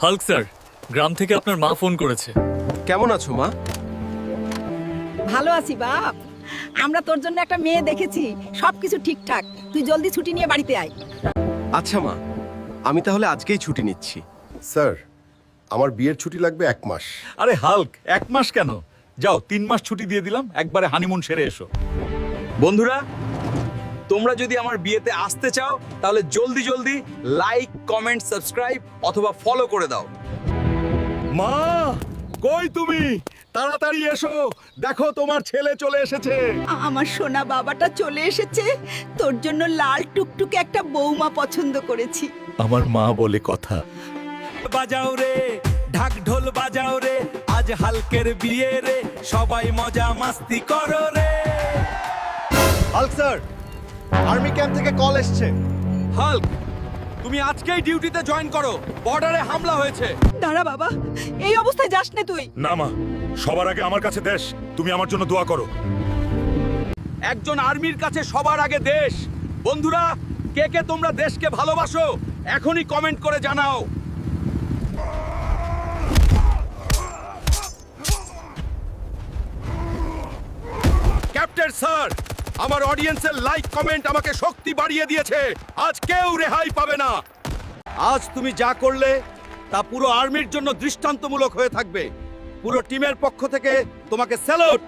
Hulk sir, গ্রাম থেকে আপনার মা ফোন করেছে। কেমন আছো মা? ভালো আছি বাপ। আমরা তোর জন্য একটা মেয়ে দেখেছি, সবকিছু ঠিকঠাক। তুই জলদি ছুটি নিয়ে বাড়িতে আয়। আচ্ছা মা, আমি তাহলে আজকেই ছুটি নিচ্ছি। স্যার, আমার বিয়ের ছুটি লাগবে 1 মাস। আরে হাল্ক, 1 মাস কেন? যাও 3 মাস ছুটি দিয়ে দিলাম, একবারে হানিমুন সেরে এসো। বন্ধুরা, তোমরা যদি আমার বিয়েতে আসতে চাও তাহলে জলদি জলদি লাইক, কমেন্ট, সাবস্ক্রাইব অথবা ফলো করে দাও। মা, কই তুমি? তাড়াতাড়ি এসো, দেখো তোমার ছেলে চলে এসেছে। আমার সোনা বাবাটা চলে এসেছে। তোর জন্য লাল টুকটুকে একটা বৌমা পছন্দ করেছি। আমার মা বলে কথা। বাজাও রে, ঢাক ঢোল বাজাও রে, আজ হালকের বিয়ে রে, সবাই মজা মাস্তি করো রে। হাল্ক স্যার, আর্মি ক্যাম্প থেকে কল এসেছে। হাল্ক, তুমি আজকেই ডিউটিতে জয়েন করো, বর্ডারে হামলা হয়েছে। দাঁড়া বাবা, এই অবস্থায় যাস না তুই। না মা, সবার আগে আমার কাছে দেশ, তুমি আমার জন্য দোয়া করো। একজন আর্মির কাছে সবার আগে দেশ। বন্ধুরা, কে কে তোমরা দেশকে ভালোবাসো এখনই কমেন্ট করে জানাও। ক্যাপ্টেন স্যার, আমার অডিয়েন্সের লাইক কমেন্ট আমাকে শক্তি বাড়িয়ে দিয়েছে। আজ কেউ রেহাই পাবে না। আজ তুমি যা করলে তা পুরো আর্মির জন্য দৃষ্টান্তমূলক হয়ে থাকবে। পুরো টিমের পক্ষ থেকে তোমাকে স্যালুট।